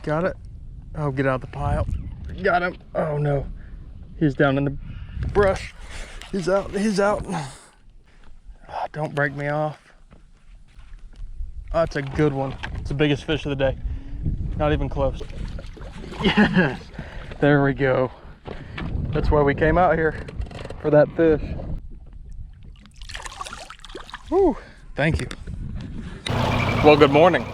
Got it. Oh, get out of the pile. Got him. Oh no. He's down in the brush. He's out. He's out. Oh, don't break me off. Oh, that's a good one. It's the biggest fish of the day. Not even close. Yes. There we go. That's why we came out here, for that fish. Whew. Thank you. Well, good morning.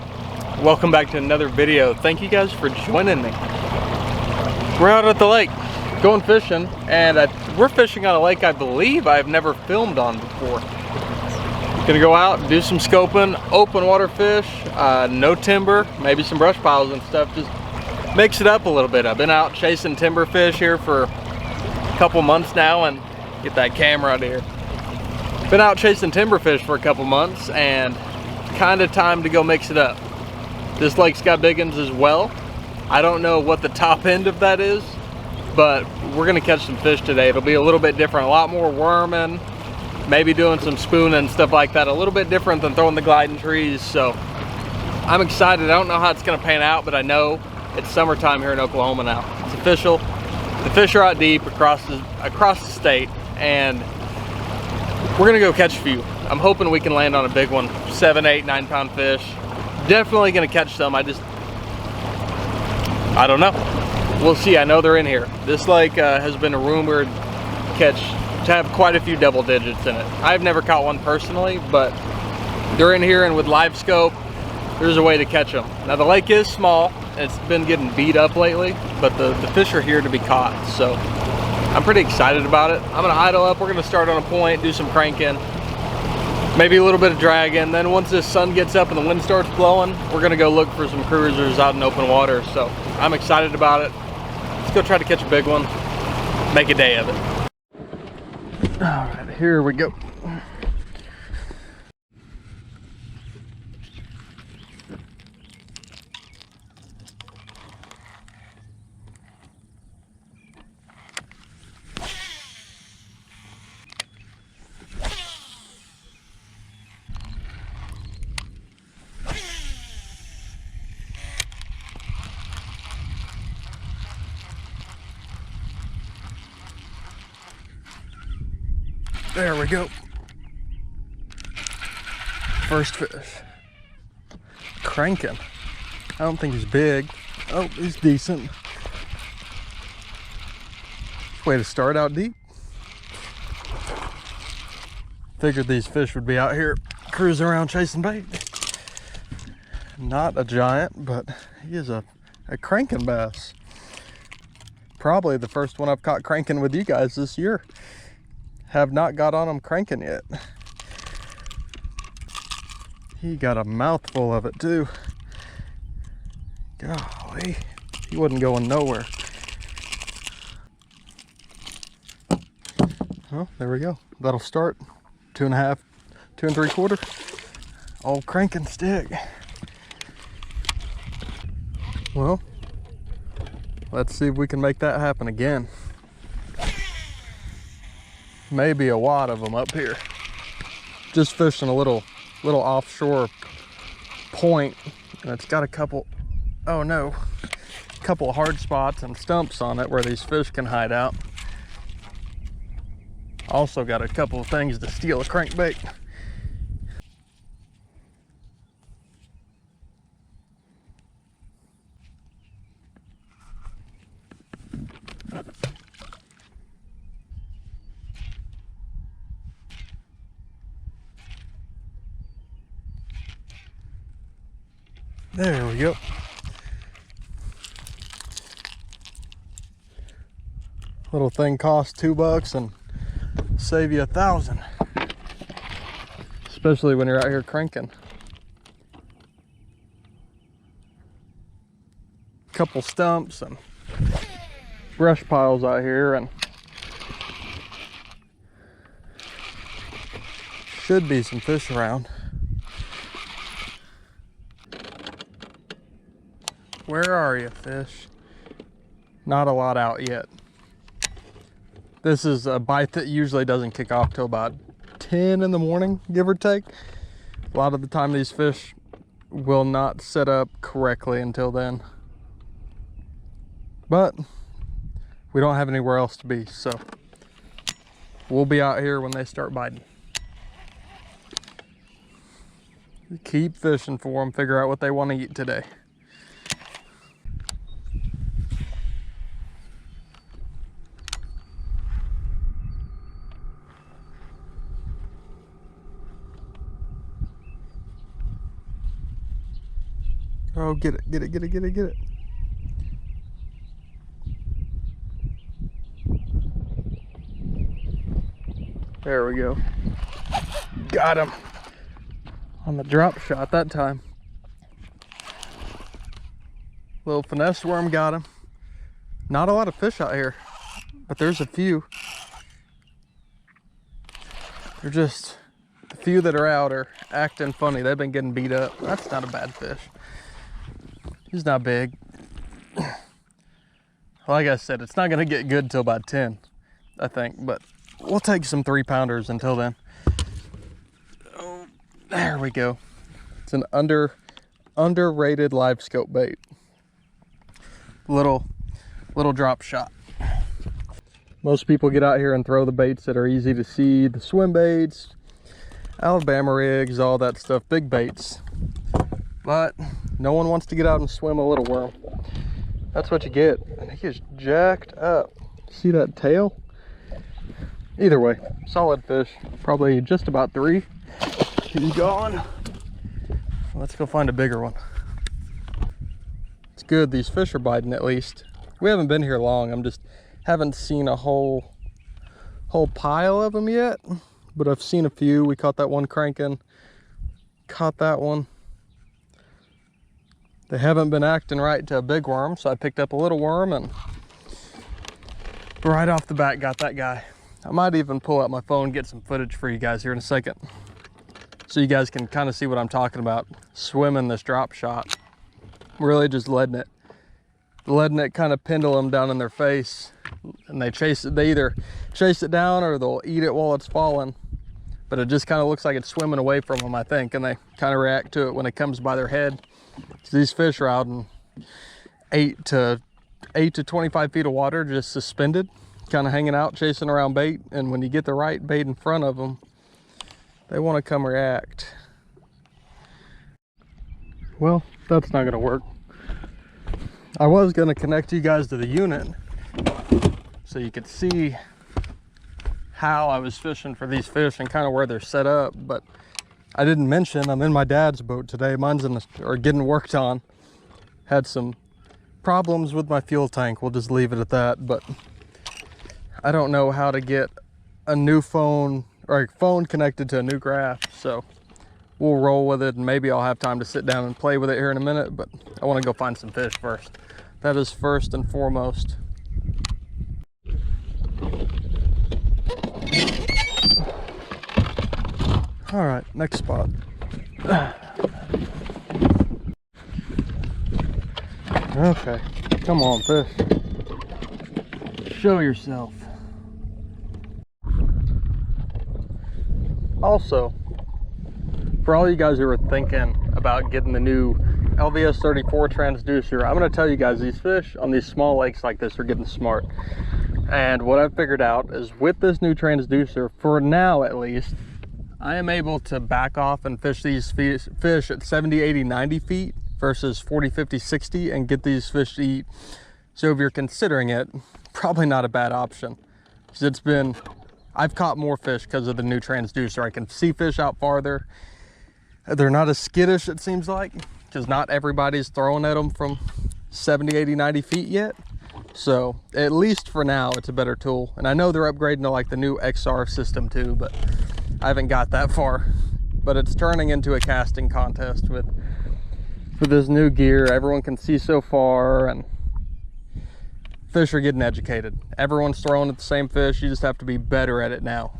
Welcome back to another video. Thank you guys for joining me. We're out at the lake going fishing, and we're fishing on a lake I believe I've never filmed on before. Gonna go out, do some scoping, open water fish, no timber, maybe some brush piles and stuff. Just mix it up a little bit. I've been out chasing timber fish here for a couple months now, and get that camera out of here. Been out chasing timber fish for a couple months, and kind of time to go mix it up. This lake's got big ones as well. I don't know what the top end of that is, but we're gonna catch some fish today. It'll be a little bit different, a lot more worming, maybe doing some spooning and stuff like that. A little bit different than throwing the gliding trees. So I'm excited. I don't know how it's gonna pan out, but I know it's summertime here in Oklahoma now. It's official. The fish are out deep across the state, and we're gonna go catch a few. I'm hoping we can land on a big one, 7, 8, 9 pound fish. Definitely gonna catch some. I don't know. We'll see. I know they're in here. This lake has been a rumored catch to have quite a few double digits in it. I've never caught one personally, but they're in here, and with live scope, there's a way to catch them. Now the lake is small, and it's been getting beat up lately, but the fish are here to be caught. So I'm pretty excited about it. I'm gonna idle up. We're gonna start on a point, do some cranking, maybe a little bit of dragging. Then once the sun gets up and the wind starts blowing, we're gonna go look for some cruisers out in open water. So I'm excited about it. Let's go try to catch a big one, make a day of it. All right, here we go. There we go. First fish. Cranking. I don't think he's big. Oh, he's decent. Way to start out deep. Figured these fish would be out here cruising around chasing bait. Not a giant, but he is a cranking bass. Probably the first one I've caught cranking with you guys this year. Have not got on him cranking yet. He got a mouthful of it too. Golly, he wasn't going nowhere. Well, there we go. That'll start 2.5, 2 3/4. Old cranking stick. Well, let's see if we can make that happen again. Maybe a wad of them up here. Just fishing a little offshore point, and it's got a couple, oh no, a couple of hard spots and stumps on it where these fish can hide out. Also got a couple of things to steal a crankbait. There we go. Little thing costs $2 and save you 1,000. Especially when you're out here cranking. Couple stumps and brush piles out here, and should be some fish around. Where are you, fish? Not a lot out yet. This is a bite that usually doesn't kick off till about 10 in the morning, give or take. A lot of the time these fish will not set up correctly until then. but we don't have anywhere else to be, so we'll be out here when they start biting. Keep fishing for them, figure out what they want to eat today. Oh, get it, get it, get it, get it, get it. There we go. Got him on the drop shot that time. Little finesse worm got him. Not a lot of fish out here, but there's a few. They're just, the few that are out are acting funny. They've been getting beat up. That's not a bad fish. He's not big. Like I said, it's not gonna get good till about 10, I think, but we'll take some 3-pounders until then. Oh, there we go. It's an underrated live scope bait. Little drop shot. Most people get out here and throw the baits that are easy to see, the swim baits, Alabama rigs, all that stuff, big baits. But no one wants to get out and swim a little worm. That's what you get. And he is jacked up. See that tail? Either way, solid fish. Probably just about 3. He's gone. Let's go find a bigger one. It's good, these fish are biting at least. We haven't been here long. I'm just haven't seen a whole pile of them yet, but I've seen a few. We caught that one cranking, caught that one. They haven't been acting right to a big worm, so I picked up a little worm and right off the bat got that guy. I might even pull out my phone and get some footage for you guys here in a second, so you guys can kind of see what I'm talking about. Swimming this drop shot, really just letting it kind of pendulum down in their face, and they chase it. They either chase it down or they'll eat it while it's falling, but it just kind of looks like it's swimming away from them, I think, and they kind of react to it when it comes by their head. So these fish are out in 8 to 25 feet of water, just suspended, kind of hanging out, chasing around bait. And when you get the right bait in front of them, they want to come react. Well, that's not going to work. I was going to connect you guys to the unit so you could see how I was fishing for these fish and kind of where they're set up, but I didn't mention I'm in my dad's boat today. Mine's getting worked on. Had some problems with my fuel tank. We'll just leave it at that, but I don't know how to get a new phone or a phone connected to a new graph, so we'll roll with it, and maybe I'll have time to sit down and play with it here in a minute, but I want to go find some fish first. That is first and foremost. All right, next spot. Okay, come on, fish. Show yourself. Also, for all you guys who are thinking about getting the new LVS 34 transducer, I'm going to tell you guys, these fish on these small lakes like this are getting smart. And what I've figured out is with this new transducer, for now at least, I am able to back off and fish these fish at 70, 80, 90 feet versus 40, 50, 60 and get these fish to eat. So if you're considering it, probably not a bad option. Because I've caught more fish because of the new transducer. I can see fish out farther. They're not as skittish, it seems like, because not everybody's throwing at them from 70, 80, 90 feet yet. So at least for now, it's a better tool. And I know they're upgrading to like the new XR system too, but I haven't got that far. But it's turning into a casting contest for this new gear. Everyone can see so far, and fish are getting educated. Everyone's throwing at the same fish. You just have to be better at it now.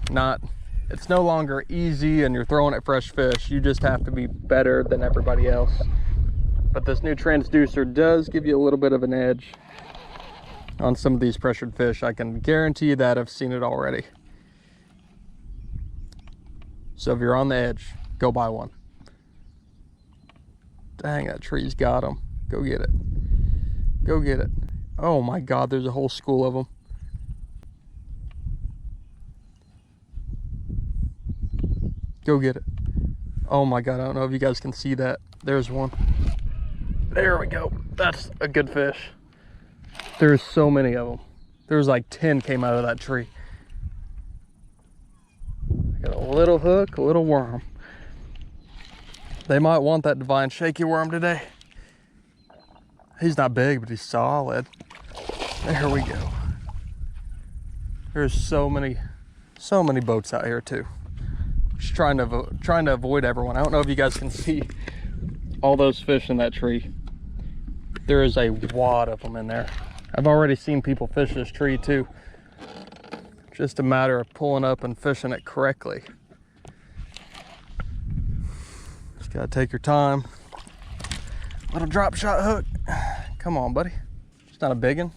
It's no longer easy and you're throwing at fresh fish. You just have to be better than everybody else. But this new transducer does give you a little bit of an edge on some of these pressured fish. I can guarantee you that. I've seen it already. So if you're on the edge, go buy one. Dang, that tree's got him. Go get it. Go get it. Oh my God, there's a whole school of them. Go get it. Oh my God, I don't know if you guys can see that. There's one. There we go. That's a good fish. There's so many of them. There's like 10 came out of that tree. Got a little hook, a little worm. They might want that divine shaky worm today. He's not big, but he's solid. There we go. There's so many boats out here too. Just trying to avoid everyone. I don't know if you guys can see all those fish in that tree. There is a wad of them in there. I've already seen people fish this tree too. Just a matter of pulling up and fishing it correctly. Just gotta take your time. Little drop shot hook. Come on, buddy. It's not a big one.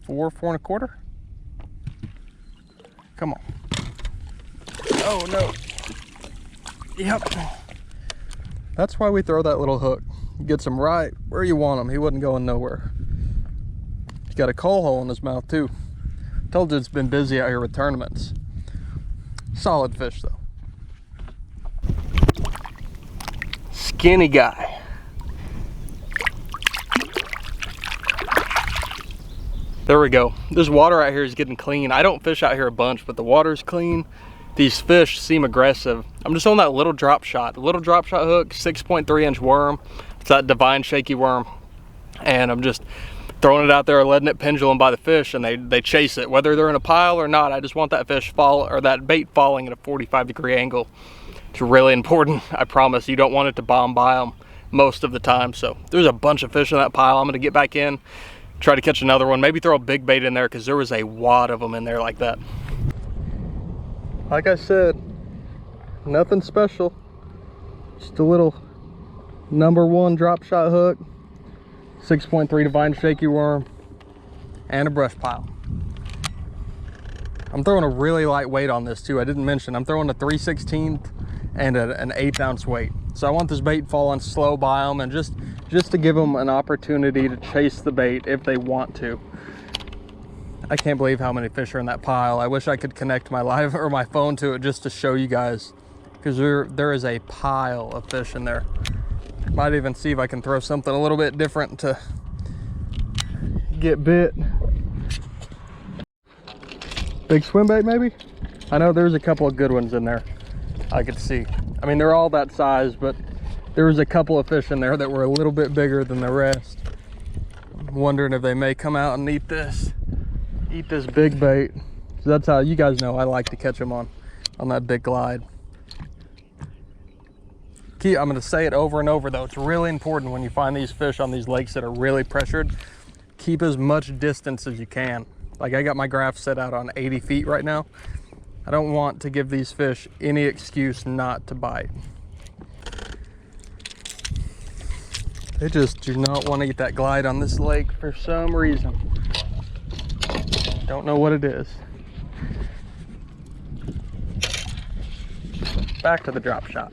4 1/4. Come on. Oh no. Yep. That's why we throw that little hook. Gets him right where you want him. He wasn't going nowhere. He's got a coal hole in his mouth too. Told you it's been busy out here with tournaments. Solid fish though. Skinny guy. There we go. This water out here is getting clean. I don't fish out here a bunch, but the water's clean. These fish seem aggressive. I'm just on that little drop shot. The little drop shot hook, 6.3-inch worm. It's that divine shaky worm. And I'm just throwing it out there, letting it pendulum by the fish, and they chase it. Whether they're in a pile or not, I just want that fish or that bait falling at a 45-degree angle. It's really important. I promise you don't want it to bomb by them most of the time. So there's a bunch of fish in that pile. I'm gonna get back in, try to catch another one, maybe throw a big bait in there because there was a wad of them in there like that. Like I said, nothing special. Just a little #1 drop shot hook, 6.3 divine shaky worm, and a brush pile. I'm throwing a really light weight on this too. I didn't mention I'm throwing a 3/16 and an 1/8 ounce weight. So I want this bait falling slow by them and just to give them an opportunity to chase the bait if they want to. I can't believe how many fish are in that pile. I wish I could connect my my phone to it just to show you guys, because there is a pile of fish in there. Might even see if I can throw something a little bit different to get bit. Big swim bait maybe? I know there's a couple of good ones in there I could see. I mean, they're all that size, but there was a couple of fish in there that were a little bit bigger than the rest. I'm wondering if they may come out and eat this big bait. So that's how, you guys know I like to catch them on that big glide. I'm going to say it over and over though, it's really important when you find these fish on these lakes that are really pressured, keep as much distance as you can. Like I got my graph set out on 80 feet right now. I don't want to give these fish any excuse not to bite. They just do not want to eat that glide on this lake for some reason. Don't know what it is. Back to the drop shot.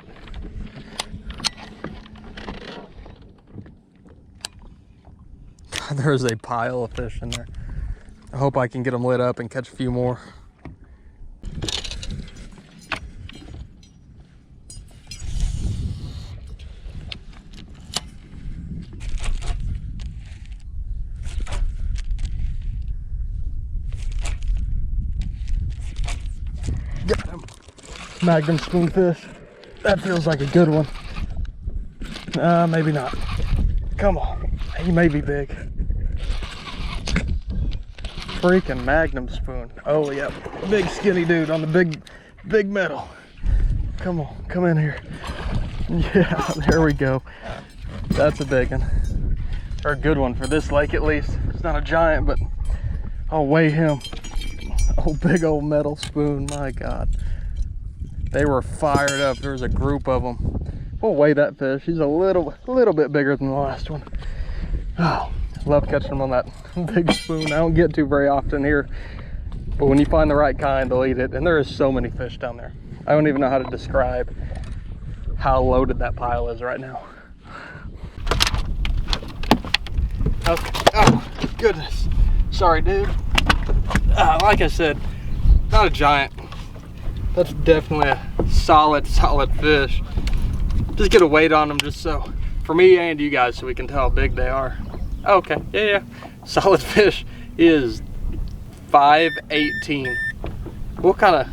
There's a pile of fish in there. I hope I can get them lit up and catch a few more. Got him. Magnum spoonfish. That feels like a good one. Maybe not. Come on. He may be big. Freaking Magnum spoon. Oh yeah, big skinny dude on the big metal. Come on, come in here. Yeah, there we go. That's a big one, or a good one for this lake at least. It's not a giant, but I'll weigh him. Oh, big old metal spoon. My God, they were fired up. There was a group of them. We'll weigh that fish. He's a little bit bigger than the last one. Oh, love catching them on that big spoon. I don't get to very often here, but when you find the right kind, they'll eat it. And there is so many fish down there. I don't even know how to describe how loaded that pile is right now. Okay. Oh, goodness. Sorry, dude. Like I said, not a giant. That's definitely a solid fish. Just get a weight on them just so, for me and you guys, so we can tell how big they are. Okay, yeah. Solid fish is 518. We'll kind of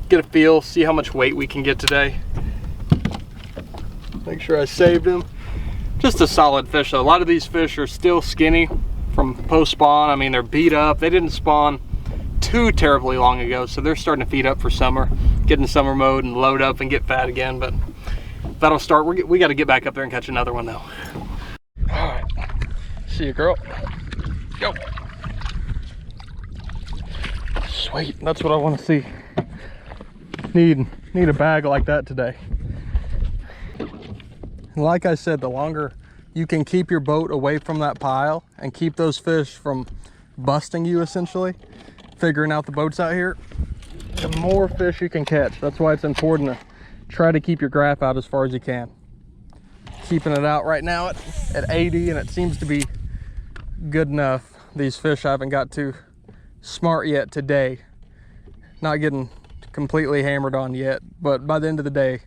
get a feel, see how much weight we can get today. Make sure I saved him. Just a solid fish though. A lot of these fish are still skinny from post spawn. I mean, they're beat up. They didn't spawn too terribly long ago, so they're starting to feed up for summer, get in summer mode and load up and get fat again. But that'll start. We got to get back up there and catch another one though. All right, see you, girl. Go. Sweet, that's what I want to see. Need a bag like that today. And like I said, the longer you can keep your boat away from that pile and keep those fish from busting you, essentially, figuring out the boats out here, the more fish you can catch. That's why it's important to try to keep your graph out as far as you can. Keeping it out right now at 80, and it seems to be good enough. These fish I haven't got too smart yet today. Not getting completely hammered on yet, but by the end of the day,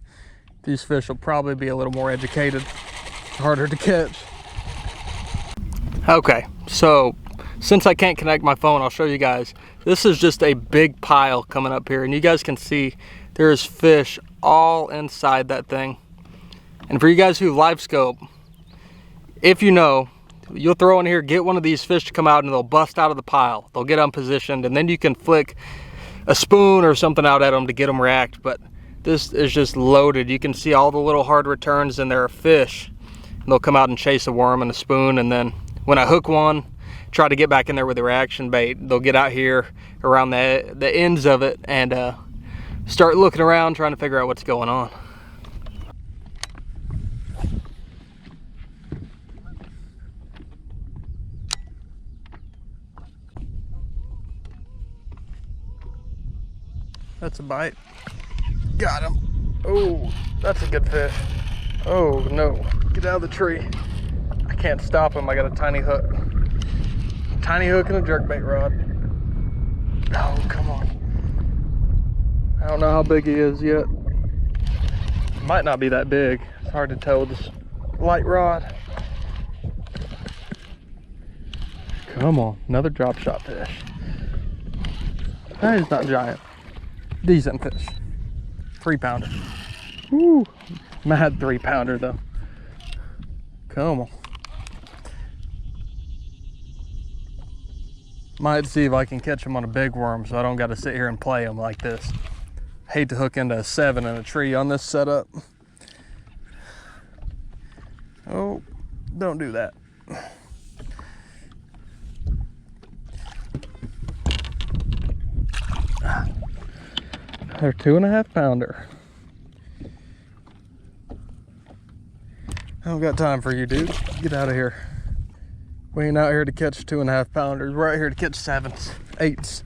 these fish will probably be a little more educated, harder to catch. Okay, so since I can't connect my phone, I'll show you guys. This is just a big pile coming up here, and you guys can see there's fish all inside that thing. And for you guys who live scope, if you know, you'll throw in here, get one of these fish to come out, and they'll bust out of the pile. They'll get unpositioned, and then you can flick a spoon or something out at them to get them react. But this is just loaded. You can see all the little hard returns, and there are fish. And they'll come out and chase a worm and a spoon, and then when I hook one, try to get back in there with the reaction bait, they'll get out here around the ends of it and start looking around, trying to figure out what's going on. That's a bite. Got him. Oh, that's a good fish. Oh no, get out of the tree. I can't stop him, I got a tiny hook. Tiny hook and a jerkbait rod. Oh, come on. I don't know how big he is yet. Might not be that big. It's hard to tell with this light rod. Come on, another drop shot fish. That is not giant. Decent fish. 3-pounder. Woo! Mad 3-pounder though. Come on. Might see if I can catch them on a big worm so I don't got to sit here and play them like this. Hate to hook into a 7 in a tree on this setup. Oh, don't do that. They're 2.5-pounder. I don't got time for you, dude. Get out of here. We ain't out here to catch 2.5-pounders. We're out here to catch 7s, 8s,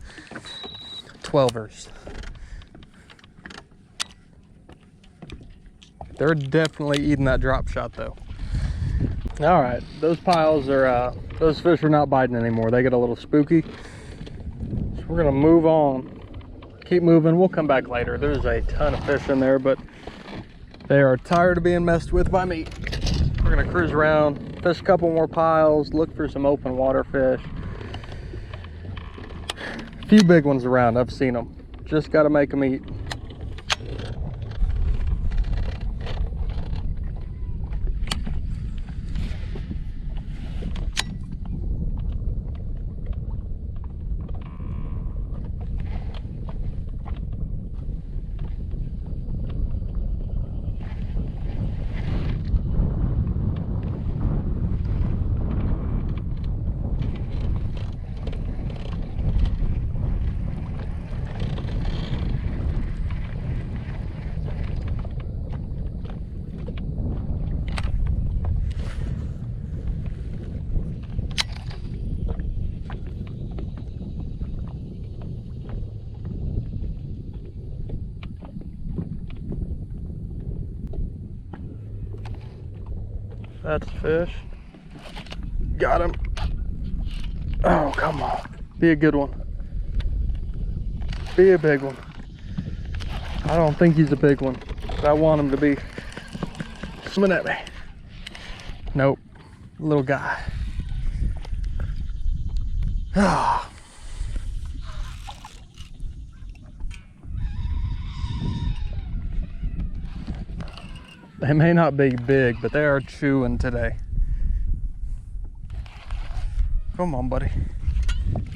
12ers. They're definitely eating that drop shot though. All right, those piles are, those fish are not biting anymore. They get a little spooky. So we're gonna move on. Keep moving, we'll come back later. There's a ton of fish in there, but they are tired of being messed with by me. We're gonna cruise around, fish a couple more piles, look for some open water fish. A few big ones around, I've seen them. Just gotta make them eat. That's a fish. Got him. Oh, come on. Be a good one. Be a big one. I don't think he's a big one, but I want him to be. Swimming at me. Nope. Little guy. Ah. They may not be big, but they are chewing today. Come on, buddy.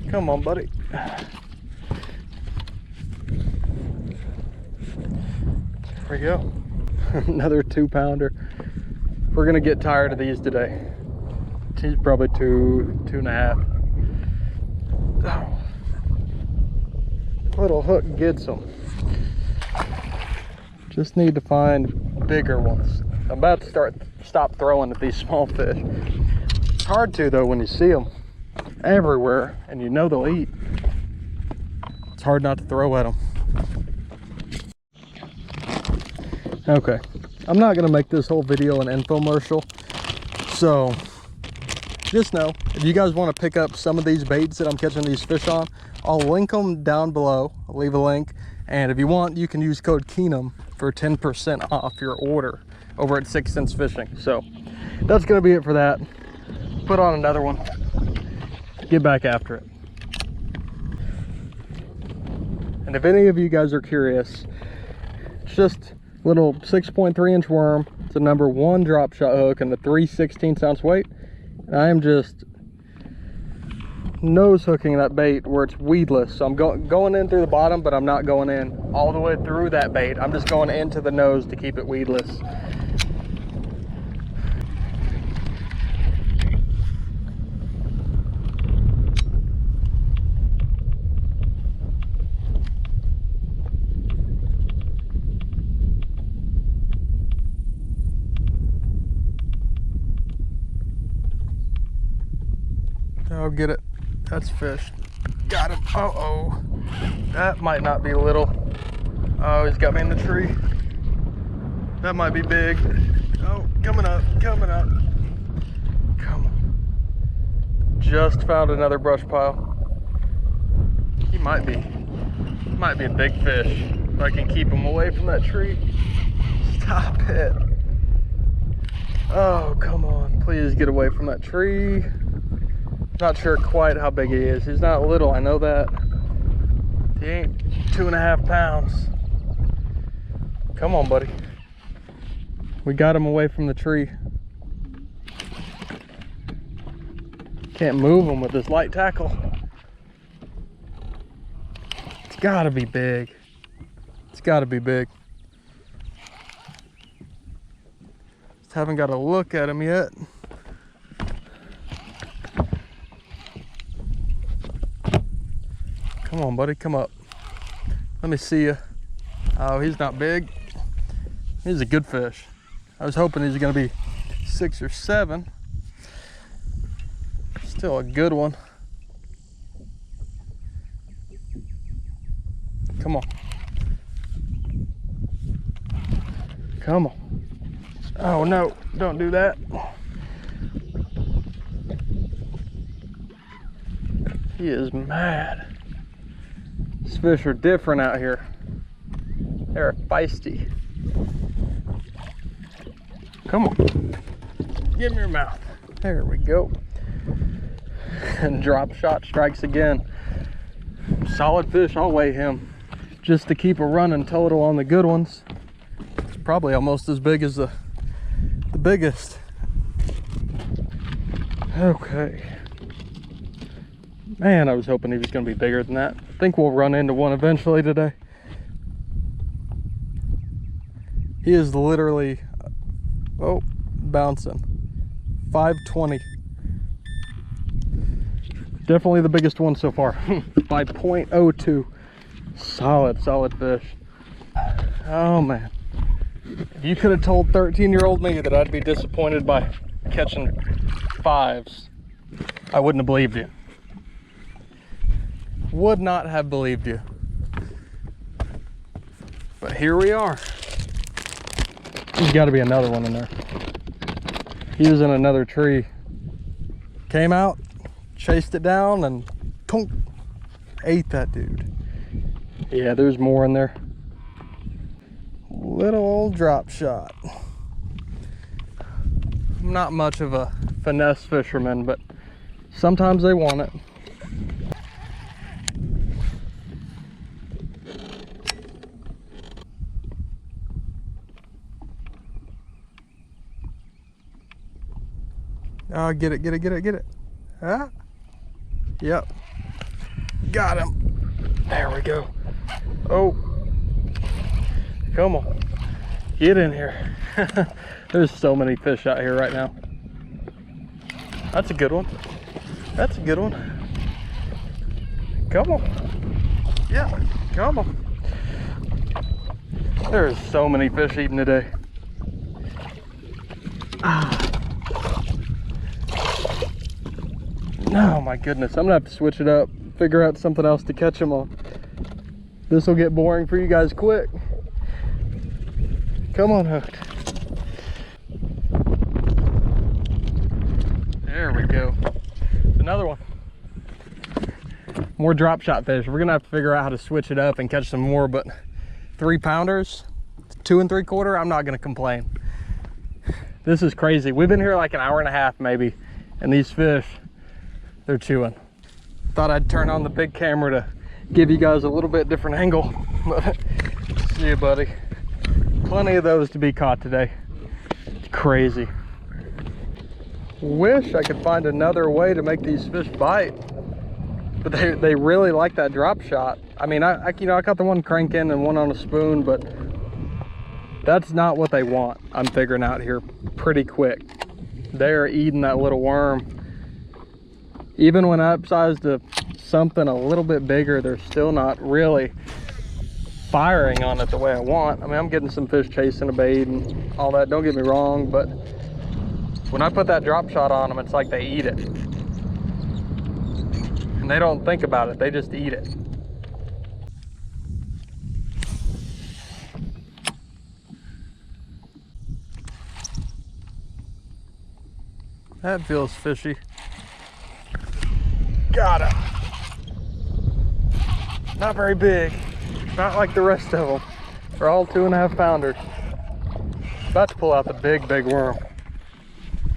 Come on, buddy. There we go. Another 2-pounder. We're gonna get tired of these today. He's probably 2.5. Oh. Little hook gets them. Just need to find bigger ones. I'm about to stop throwing at these small fish. It's hard to though when you see them everywhere and you know they'll eat. It's hard not to throw at them. Okay, I'm not gonna make this whole video an infomercial, so just know if you guys want to pick up some of these baits that I'm catching these fish on, I'll link them down below. I'll leave a link, and if you want, you can use code Keenum for 10% off your order over at 6 Cents Fishing. So that's gonna be it for that. Put on another one, get back after it. And if any of you guys are curious, it's just little 6.3-inch worm. It's a number 1 drop shot hook and a 3/16 weight. And I am just nose hooking that bait where it's weedless. So I'm going in through the bottom, but I'm not going in all the way through that bait. I'm just going into the nose to keep it weedless. Oh, get it. That's fish. Got him. Uh-oh. That might not be little. Oh, he's got me in the tree. That might be big. Oh, coming up, coming up. Come on. Just found another brush pile. He might be a big fish. If I can keep him away from that tree. Stop it. Oh, come on. Please get away from that tree. Not sure quite how big he is. He's not little, I know that. He ain't 2.5 pounds. Come on, buddy. We got him away from the tree. Can't move him with this light tackle. It's gotta be big. It's gotta be big. Just haven't got a look at him yet. Come on, buddy, come up. Let me see you. Oh, he's not big. He's a good fish. I was hoping he's gonna be 6 or 7. Still a good one. Come on. Come on. Oh no, don't do that. He is mad. These fish are different out here. They're feisty. Come on. Give me your mouth. There we go. And drop shot strikes again. Solid fish, I'll weigh him. Just to keep a running total on the good ones. It's probably almost as big as the biggest. Okay. Man, I was hoping he was going to be bigger than that. I think we'll run into one eventually today. He is literally, oh, bouncing. 520. Definitely the biggest one so far. By 0.02. Solid fish. Oh man. If you could have told 13-year-old me that I'd be disappointed by catching 5s, I wouldn't have believed you. Would not have believed you. But here we are. There's got to be another one in there. He was in another tree. Came out, chased it down and tonk, ate that dude. Yeah, there's more in there. Little old drop shot. I'm not much of a finesse fisherman, but sometimes they want it. Oh, get it, get it, get it, get it. Ah. Yep. Got him. There we go. Oh. Come on. Get in here. There's so many fish out here right now. That's a good one. That's a good one. Come on. Yeah, come on. There's so many fish eating today. Oh my goodness, I'm gonna have to switch it up, figure out something else to catch them on. This will get boring for you guys quick. Come on, hooked. There we go. Another one. More drop shot fish. We're gonna have to figure out how to switch it up and catch some more, but 3-pounders, 2 3/4, I'm not gonna complain. This is crazy. We've been here like an hour and a half maybe, and these fish, they're chewing. Thought I'd turn on the big camera to give you guys a little bit different angle. But see you, buddy. Plenty of those to be caught today. It's crazy. Wish I could find another way to make these fish bite, but they really like that drop shot. I mean, I got the one cranking and one on a spoon, but that's not what they want. I'm figuring out here pretty quick. They're eating that little worm. Even when I upsized to something a little bit bigger, they're still not really firing on it the way I want. I mean, I'm getting some fish chasing a bait and all that, don't get me wrong, but when I put that drop shot on them, it's like they eat it. And they don't think about it, they just eat it. That feels fishy. Got him. Not very big. Not like the rest of them. They're all 2.5 pounders. About to pull out the big worm.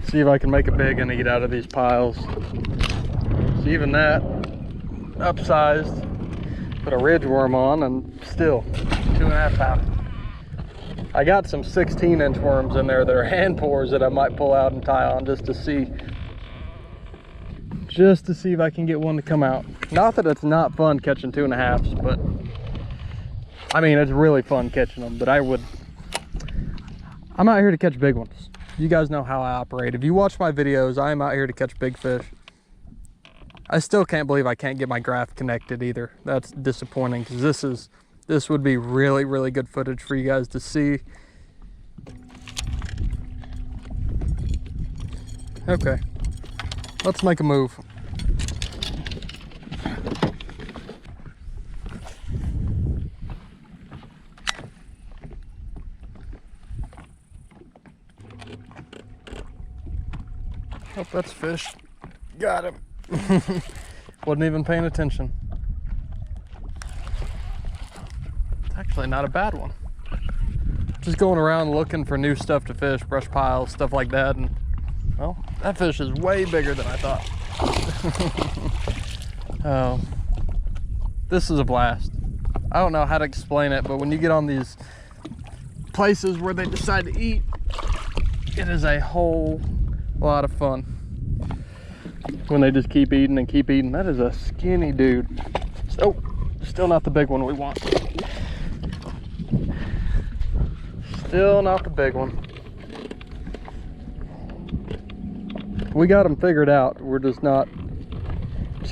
See if I can make a big and eat out of these piles. So even that, upsized, put a ridge worm on, and still 2.5 pounders. I got some 16-inch worms in there that are hand pours that I might pull out and tie on just to see if I can get one to come out. Not that it's not fun catching 2.5s, but I mean, it's really fun catching them, but I'm out here to catch big ones. You guys know how I operate. If you watch my videos, I am out here to catch big fish. I still can't believe I can't get my graph connected either. That's disappointing, because this would be really good footage for you guys to see. Okay, let's make a move. Oh, that's fish. Got him. Wasn't even paying attention. It's actually not a bad one. Just going around looking for new stuff to fish, brush piles, stuff like that, and well, that fish is way bigger than I thought. Oh, this is a blast. I don't know how to explain it, but when you get on these places where they decide to eat, it is a whole lot of fun. When they just keep eating and keep eating. That is a skinny dude. Oh, still not the big one we want. Still not the big one. We got them figured out. We're just got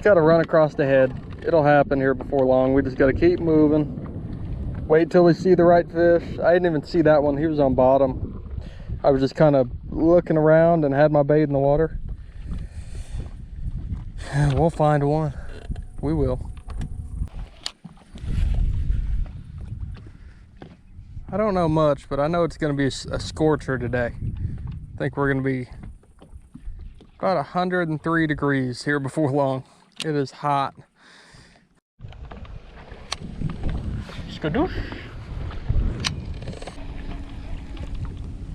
to run across the head. It'll happen here before long. We just got to keep moving. Wait till we see the right fish. I didn't even see that one. He was on bottom. I was just kind of looking around and had my bait in the water. We'll find one. We will. I don't know much, but I know it's going to be a scorcher today. I think we're going to be About 103 degrees here before long. It is hot. Skadoosh.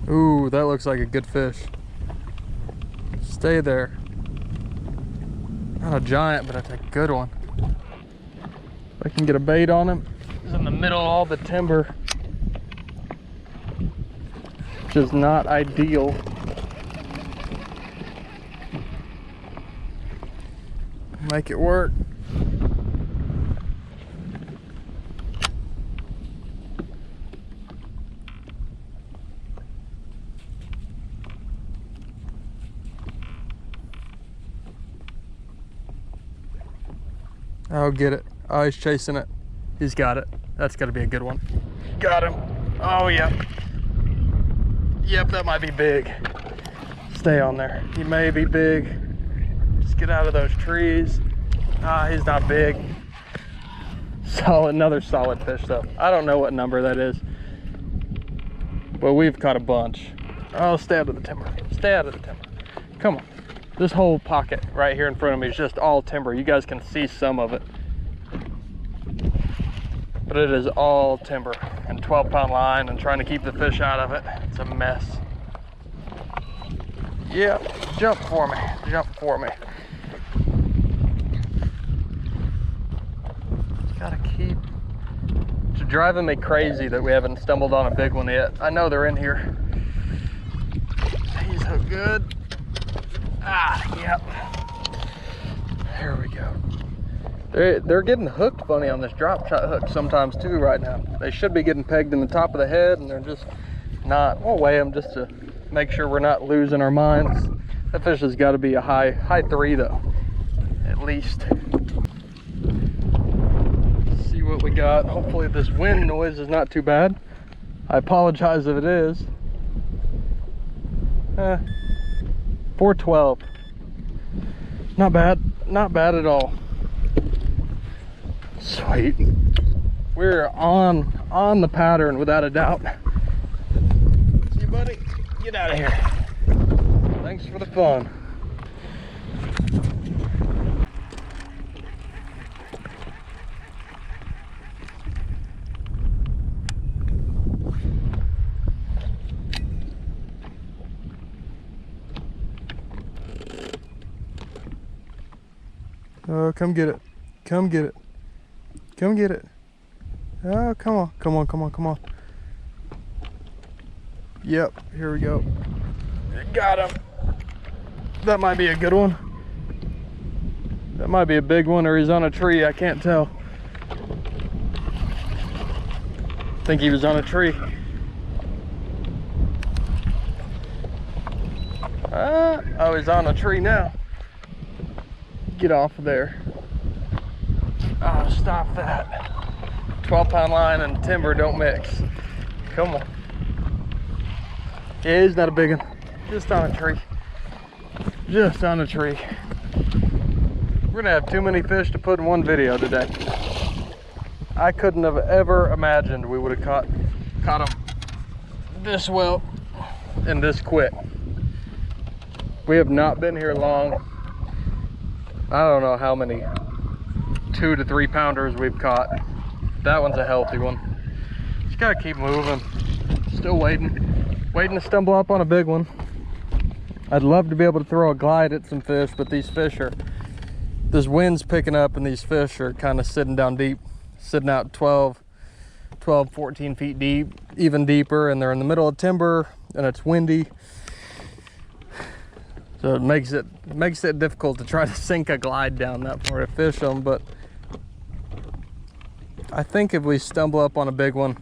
Ooh, that looks like a good fish. Stay there. Not a giant, but it's a good one. If I can get a bait on him. He's in the middle of all the timber, which is not ideal. Make it work. Oh, get it. Oh, he's chasing it. He's got it. That's got to be a good one. Got him. Oh, yep. Yep, that might be big. Stay on there. He may be big. Just get out of those trees. Ah, he's not big. Solid, another solid fish though. I don't know what number that is, but we've caught a bunch. Oh, stay out of the timber. Stay out of the timber. Come on. This whole pocket right here in front of me is just all timber. You guys can see some of it, but it is all timber and 12-pound line and trying to keep the fish out of it. It's a mess. Yeah, jump for me. Jump for me. Gotta keep. It's driving me crazy that we haven't stumbled on a big one yet. I know they're in here. He's hooked good. Ah, yep. There we go. They're getting hooked funny on this drop shot hook sometimes too right now. They should be getting pegged in the top of the head and they're just not. We'll weigh them just to make sure we're not losing our minds. That fish has got to be a high 3 though, at least. See what we got. Hopefully this wind noise is not too bad. I apologize if it is. 412. Not bad. Not bad at all. Sweet. We're on the pattern without a doubt. See you, buddy. Get out of here. Thanks for the fun. Oh, come get it. Come get it. Come get it. Oh, come on. Come on, come on, come on. Yep, here we go. Got him. That might be a good one. That might be a big one, or he's on a tree. I can't tell. I think he was on a tree. Oh, he's on a tree now. Get off of there. Oh, stop that. 12-pound line and timber don't mix. Come on. Yeah, he's not a big one. Just on a tree. Just on a tree. We're gonna have too many fish to put in one video today. I couldn't have ever imagined we would have caught them this well and this quick. We have not been here long. I don't know how many 2 to 3 pounders we've caught. That one's a healthy one. Just gotta keep moving. Still waiting to stumble up on a big one. I'd love to be able to throw a glide at some fish, but these fish are, this wind's picking up and these fish are kind of sitting down deep, sitting out 12, 14 feet deep, even deeper, and they're in the middle of timber and it's windy. So it makes it difficult to try to sink a glide down that far to fish them, but I think if we stumble up on a big one,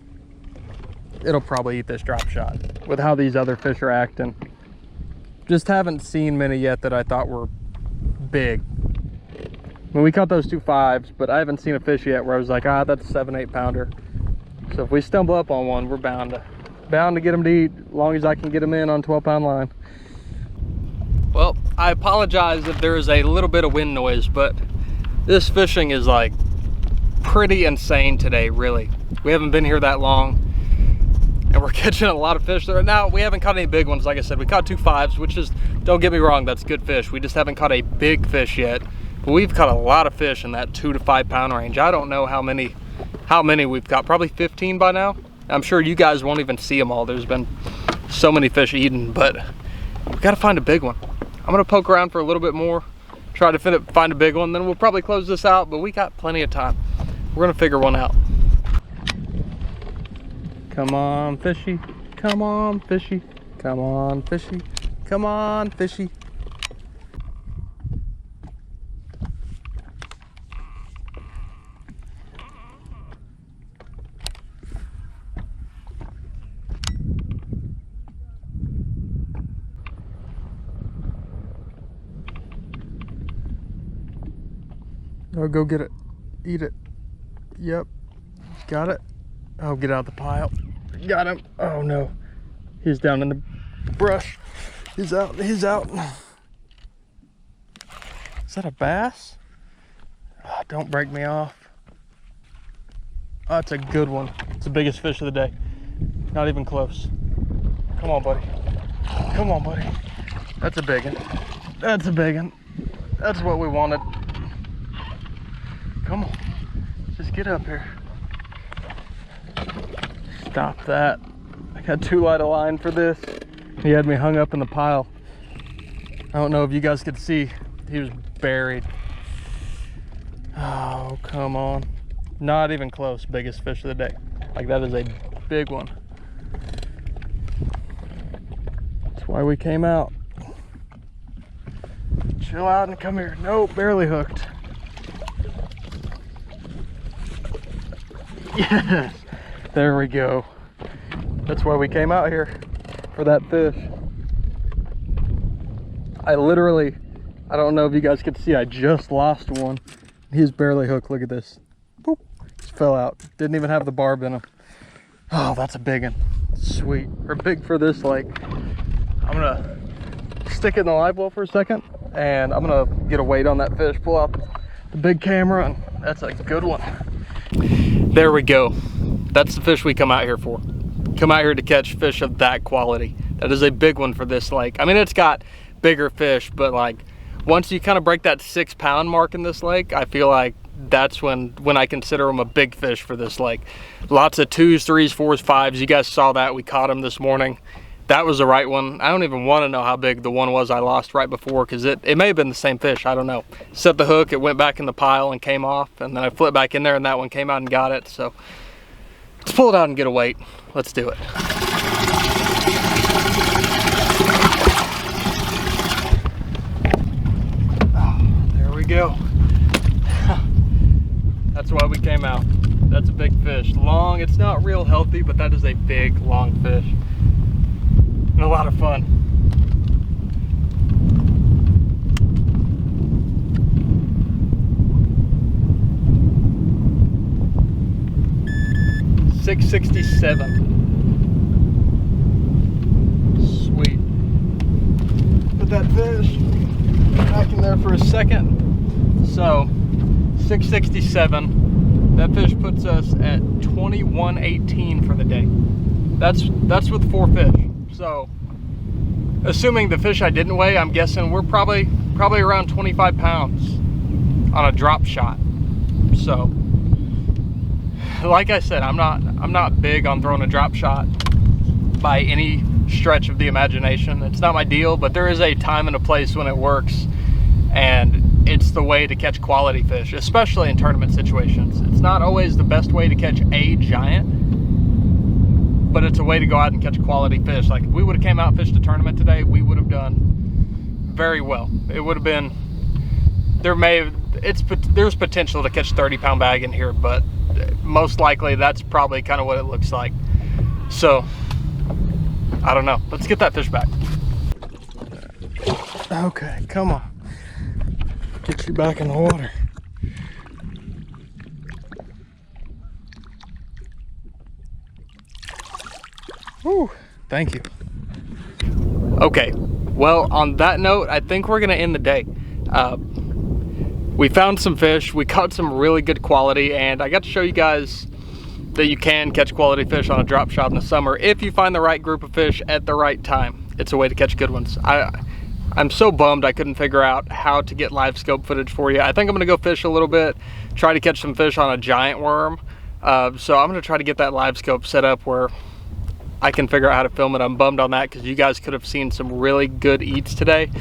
it'll probably eat this drop shot with how these other fish are acting. Just haven't seen many yet that I thought were big. I mean, we caught those 2 5s, but I haven't seen a fish yet where I was like, ah, that's a 7-8 pounder. So if we stumble up on one, we're bound to get them to eat, as long as I can get them in on 12-pound line. Well, I apologize if there is a little bit of wind noise, but this fishing is like pretty insane today, really. We haven't been here that long. and we're catching a lot of fish. Now, we haven't caught any big ones. Like I said, we caught 2 5s, which is, don't get me wrong, that's good fish. We just haven't caught a big fish yet. But we've caught a lot of fish in that 2 to 5 pound range. I don't know how many we've caught, probably 15 by now. I'm sure you guys won't even see them all. There's been so many fish eaten, but we gotta find a big one. I'm gonna poke around for a little bit more, try to find a big one, then we'll probably close this out, but we got plenty of time. We're gonna figure one out. Come on, fishy. Come on, fishy. Come on, fishy. Come on, fishy. Oh, go get it. Eat it. Yep. Got it. Oh, get out of the pile. Got him. Oh no. He's down in the brush. He's out. He's out. Is that a bass? Oh, don't break me off. Oh, that's a good one. It's the biggest fish of the day. Not even close. Come on, buddy. Come on, buddy. That's a big one. That's a big one. That's what we wanted. Come on. Just get up here. Stop that. I got too light a line for this. He had me hung up in the pile. I don't know if you guys could see. He was buried. Oh, come on. Not even close. Biggest fish of the day. Like, that is a big one. That's why we came out. Chill out and come here. Nope, barely hooked. Yes, there we go. That's why we came out here, for that fish. I don't know if you guys could see, I just lost one. He's barely hooked. Look at this. Boop. Just fell out. Didn't even have the barb in him. Oh, that's a big one. Sweet. Or big for this lake. I'm gonna stick it in the live well for a second, and I'm gonna get a weight on that fish, pull out the big camera, and that's a good one. There we go. That's the fish we come out here for. Come out here to catch fish of that quality. That is a big one for this lake. I mean, it's got bigger fish, but like once you kind of break that 6 pound mark in this lake, I feel like that's when I consider them a big fish for this lake. Lots of 2s, 3s, 4s, 5s. You guys saw that. We caught them this morning. That was the right one. I don't even want to know how big the one was I lost right before, because it may have been the same fish. I don't know. Set the hook, it went back in the pile and came off, and then I flipped back in there and that one came out and got it. So let's pull it out and get a weight. Let's do it. Oh, there we go. That's why we came out. That's a big fish. Long, it's not real healthy, but that is a big, long fish. And a lot of fun. $6.67. Sweet. Put that fish back in there for a second. So $6.67. That fish puts us at $21.18 for the day. That's with 4 fish. So assuming the fish I didn't weigh, I'm guessing we're probably around 25 pounds on a drop shot. So like I said, I'm not big on throwing a drop shot by any stretch of the imagination. It's not my deal, but there is a time and a place when it works, and it's the way to catch quality fish, especially in tournament situations. It's not always the best way to catch a giant, but it's a way to go out and catch quality fish. Like if we would have came out and fished a tournament today, we would have done very well. It would have been, there's potential to catch 30-pound bag in here, but most likely that's probably kind of what it looks like. So I don't know. Let's get that fish back. Okay, come on. Get you back in the water. Whew, thank you. Okay, well, on that note, I think we're gonna end the day. We found some fish, we caught some really good quality, and I got to show you guys that you can catch quality fish on a drop shot in the summer if you find the right group of fish at the right time. It's a way to catch good ones. I'm so bummed I couldn't figure out how to get live scope footage for you. I think I'm gonna go fish a little bit, try to catch some fish on a giant worm. So I'm gonna try to get that live scope set up where I can figure out how to film it. I'm bummed on that because you guys could have seen some really good eats today.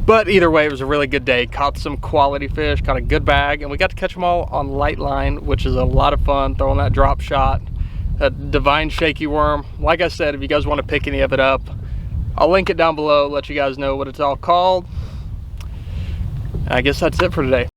But either way, it was a really good day. Caught some quality fish, caught a good bag, and we got to catch them all on light line, which is a lot of fun, throwing that drop shot, a divine shaky worm. Like I said, if you guys want to pick any of it up, I'll link it down below, let you guys know what it's all called. I guess that's it for today.